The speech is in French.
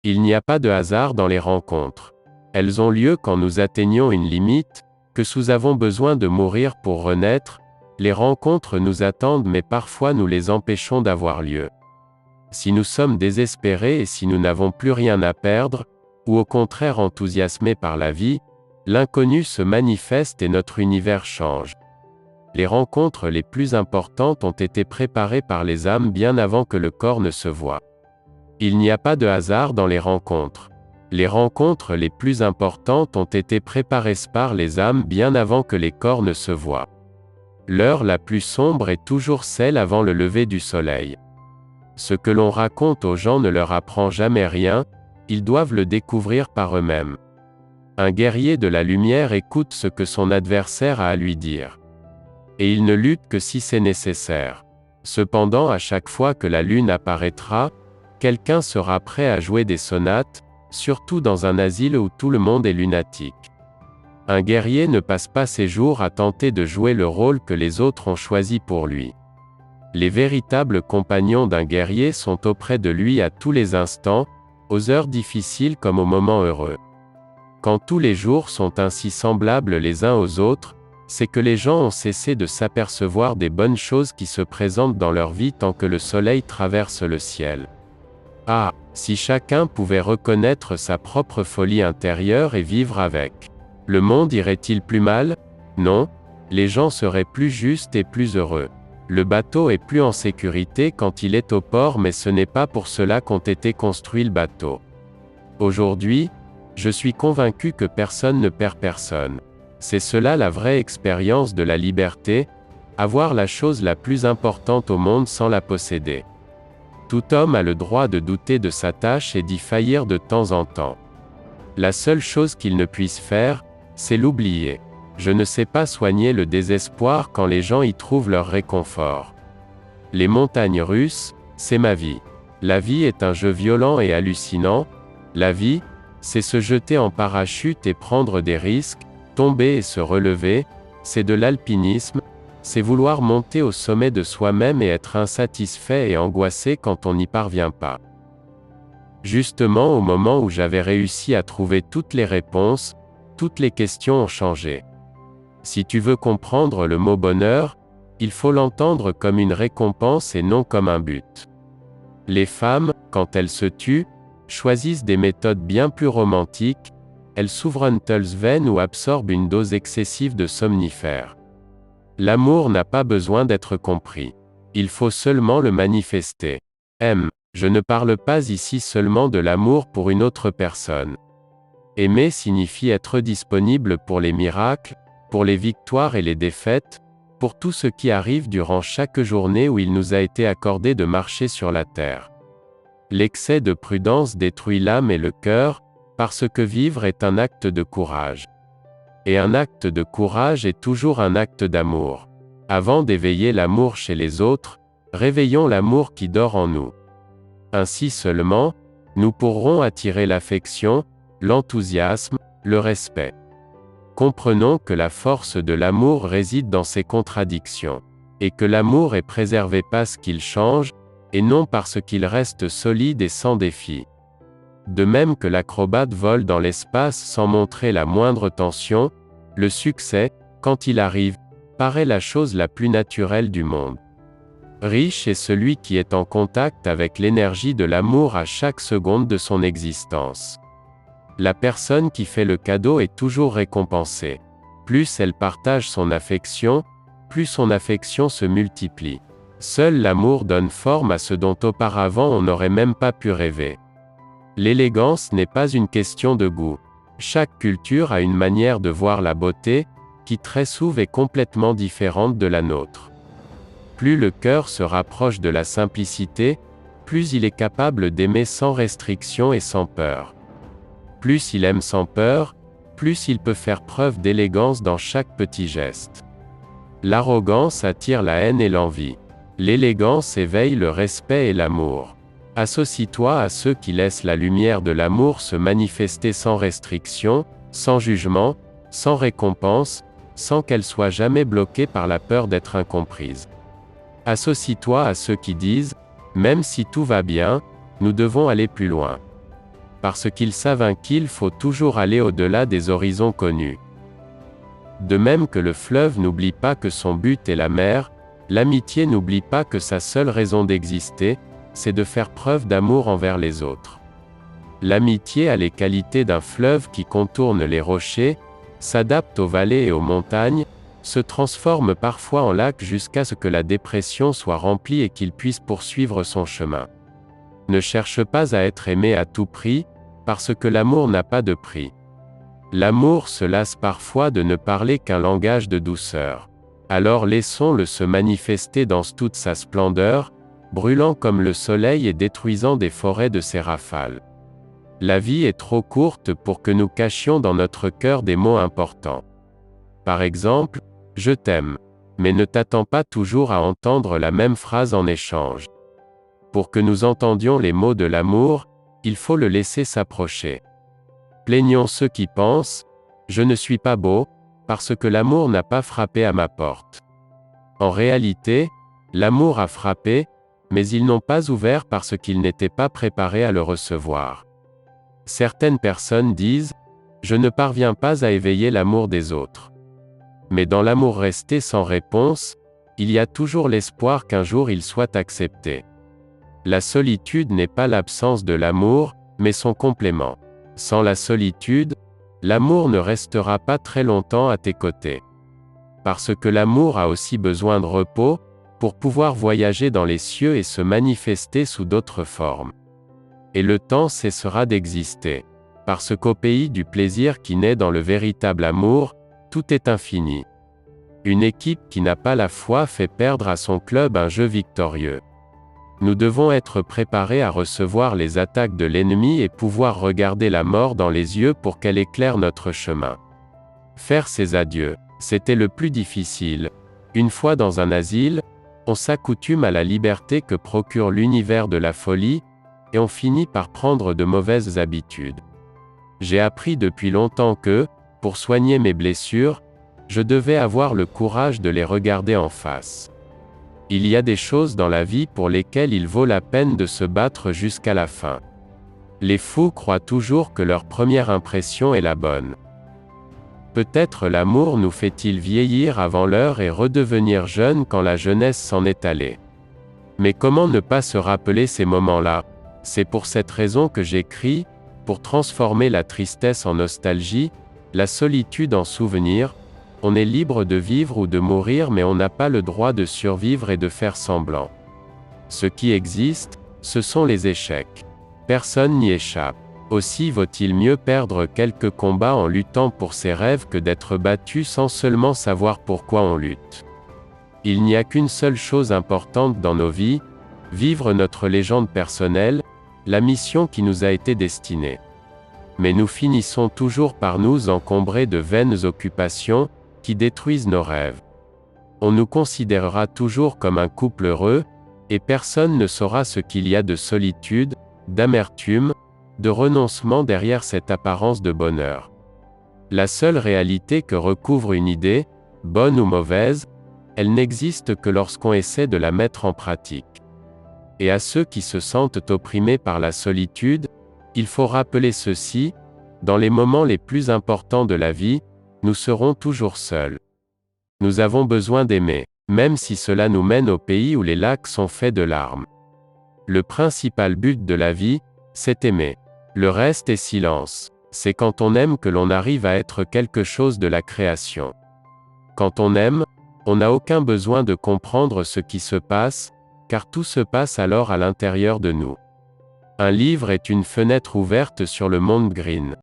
Il n'y a pas de hasard dans les rencontres. Elles ont lieu quand nous atteignons une limite, que nous avons besoin de mourir pour renaître. Les rencontres nous attendent mais parfois nous les empêchons d'avoir lieu. Si nous sommes désespérés et si nous n'avons plus rien à perdre, ou au contraire enthousiasmés par la vie, l'inconnu se manifeste et notre univers change. Les rencontres les plus importantes ont été préparées par les âmes bien avant que le corps ne se voie. Il n'y a pas de hasard dans les rencontres. Les rencontres les plus importantes ont été préparées par les âmes bien avant que les corps ne se voient. L'heure la plus sombre est toujours celle avant le lever du soleil. Ce que l'on raconte aux gens ne leur apprend jamais rien, ils doivent le découvrir par eux-mêmes. Un guerrier de la lumière écoute ce que son adversaire a à lui dire. Et il ne lutte que si c'est nécessaire. Cependant, à chaque fois que la lune apparaîtra, quelqu'un sera prêt à jouer des sonates, surtout dans un asile où tout le monde est lunatique. Un guerrier ne passe pas ses jours à tenter de jouer le rôle que les autres ont choisi pour lui. Les véritables compagnons d'un guerrier sont auprès de lui à tous les instants, aux heures difficiles comme aux moments heureux. Quand tous les jours sont ainsi semblables les uns aux autres, c'est que les gens ont cessé de s'apercevoir des bonnes choses qui se présentent dans leur vie tant que le soleil traverse le ciel. Ah, si chacun pouvait reconnaître sa propre folie intérieure et vivre avec. Le monde irait-il plus mal? Non, les gens seraient plus justes et plus heureux. Le bateau est plus en sécurité quand il est au port, mais ce n'est pas pour cela qu'ont été construits le bateau. Aujourd'hui, je suis convaincu que personne ne perd personne. C'est cela la vraie expérience de la liberté, avoir la chose la plus importante au monde sans la posséder. Tout homme a le droit de douter de sa tâche et d'y faillir de temps en temps. La seule chose qu'il ne puisse faire, c'est l'oublier. Je ne sais pas soigner le désespoir quand les gens y trouvent leur réconfort. Les montagnes russes, c'est ma vie. La vie est un jeu violent et hallucinant. La vie, c'est se jeter en parachute et prendre des risques, tomber et se relever, c'est de l'alpinisme, c'est vouloir monter au sommet de soi-même et être insatisfait et angoissé quand on n'y parvient pas. Justement au moment où j'avais réussi à trouver toutes les réponses, toutes les questions ont changé. Si tu veux comprendre le mot bonheur, il faut l'entendre comme une récompense et non comme un but. Les femmes, quand elles se tuent, choisissent des méthodes bien plus romantiques, elles s'ouvrent un veine ou absorbent une dose excessive de somnifères. L'amour n'a pas besoin d'être compris. Il faut seulement le manifester. Je ne parle pas ici seulement de l'amour pour une autre personne. Aimer signifie être disponible pour les miracles, pour les victoires et les défaites, pour tout ce qui arrive durant chaque journée où il nous a été accordé de marcher sur la terre. L'excès de prudence détruit l'âme et le cœur, parce que vivre est un acte de courage. Et un acte de courage est toujours un acte d'amour. Avant d'éveiller l'amour chez les autres, réveillons l'amour qui dort en nous. Ainsi seulement, nous pourrons attirer l'affection, l'enthousiasme, le respect. Comprenons que la force de l'amour réside dans ses contradictions, et que l'amour est préservé parce qu'il change, et non parce qu'il reste solide et sans défi. De même que l'acrobate vole dans l'espace sans montrer la moindre tension, le succès, quand il arrive, paraît la chose la plus naturelle du monde. Riche est celui qui est en contact avec l'énergie de l'amour à chaque seconde de son existence. La personne qui fait le cadeau est toujours récompensée. Plus elle partage son affection, plus son affection se multiplie. Seul l'amour donne forme à ce dont auparavant on n'aurait même pas pu rêver. L'élégance n'est pas une question de goût. Chaque culture a une manière de voir la beauté, qui très souvent est complètement différente de la nôtre. Plus le cœur se rapproche de la simplicité, plus il est capable d'aimer sans restriction et sans peur. Plus il aime sans peur, plus il peut faire preuve d'élégance dans chaque petit geste. L'arrogance attire la haine et l'envie. L'élégance éveille le respect et l'amour. Associe-toi à ceux qui laissent la lumière de l'amour se manifester sans restriction, sans jugement, sans récompense, sans qu'elle soit jamais bloquée par la peur d'être incomprise. Associe-toi à ceux qui disent « Même si tout va bien, nous devons aller plus loin ». parce qu'ils savent qu'il faut toujours aller au-delà des horizons connus. De même que le fleuve n'oublie pas que son but est la mer, l'amitié n'oublie pas que sa seule raison d'exister, c'est de faire preuve d'amour envers les autres. L'amitié a les qualités d'un fleuve qui contourne les rochers, s'adapte aux vallées et aux montagnes, se transforme parfois en lac jusqu'à ce que la dépression soit remplie et qu'il puisse poursuivre son chemin. Ne cherche pas à être aimé à tout prix, parce que l'amour n'a pas de prix. L'amour se lasse parfois de ne parler qu'un langage de douceur. Alors laissons-le se manifester dans toute sa splendeur, brûlant comme le soleil et détruisant des forêts de ses rafales. La vie est trop courte pour que nous cachions dans notre cœur des mots importants. Par exemple, « Je t'aime », mais ne t'attends pas toujours à entendre la même phrase en échange. Pour que nous entendions les mots de l'amour, il faut le laisser s'approcher. Plaignons ceux qui pensent « Je ne suis pas beau », parce que l'amour n'a pas frappé à ma porte. En réalité, l'amour a frappé, mais ils n'ont pas ouvert parce qu'ils n'étaient pas préparés à le recevoir. Certaines personnes disent « Je ne parviens pas à éveiller l'amour des autres ». Mais dans l'amour resté sans réponse, il y a toujours l'espoir qu'un jour il soit accepté. La solitude n'est pas l'absence de l'amour, mais son complément. Sans la solitude, l'amour ne restera pas très longtemps à tes côtés. Parce que l'amour a aussi besoin de repos, pour pouvoir voyager dans les cieux et se manifester sous d'autres formes. Et le temps cessera d'exister. Parce qu'au pays du plaisir qui naît dans le véritable amour, tout est infini. Une équipe qui n'a pas la foi fait perdre à son club un jeu victorieux. Nous devons être préparés à recevoir les attaques de l'ennemi et pouvoir regarder la mort dans les yeux pour qu'elle éclaire notre chemin. Faire ses adieux, c'était le plus difficile. Une fois dans un asile, on s'accoutume à la liberté que procure l'univers de la folie, et on finit par prendre de mauvaises habitudes. J'ai appris depuis longtemps que, pour soigner mes blessures, je devais avoir le courage de les regarder en face. Il y a des choses dans la vie pour lesquelles il vaut la peine de se battre jusqu'à la fin. Les fous croient toujours que leur première impression est la bonne. Peut-être l'amour nous fait-il vieillir avant l'heure et redevenir jeunes quand la jeunesse s'en est allée. Mais comment ne pas se rappeler ces moments-là? C'est pour cette raison que j'écris, pour transformer la tristesse en nostalgie, la solitude en souvenir. On est libre de vivre ou de mourir, mais on n'a pas le droit de survivre et de faire semblant. Ce qui existe, ce sont les échecs. Personne n'y échappe. Aussi vaut-il mieux perdre quelques combats en luttant pour ses rêves que d'être battu sans seulement savoir pourquoi on lutte. Il n'y a qu'une seule chose importante dans nos vies, vivre notre légende personnelle, la mission qui nous a été destinée. Mais nous finissons toujours par nous encombrer de vaines occupations, qui détruisent nos rêves. On nous considérera toujours comme un couple heureux, et personne ne saura ce qu'il y a de solitude, d'amertume, de renoncement derrière cette apparence de bonheur. La seule réalité que recouvre une idée, bonne ou mauvaise, elle n'existe que lorsqu'on essaie de la mettre en pratique. Et à ceux qui se sentent opprimés par la solitude, il faut rappeler ceci, dans les moments les plus importants de la vie, nous serons toujours seuls. Nous avons besoin d'aimer, même si cela nous mène au pays où les lacs sont faits de larmes. Le principal but de la vie, c'est aimer. Le reste est silence. C'est quand on aime que l'on arrive à être quelque chose de la création. Quand on aime, on n'a aucun besoin de comprendre ce qui se passe, car tout se passe alors à l'intérieur de nous. Un livre est une fenêtre ouverte sur le monde green.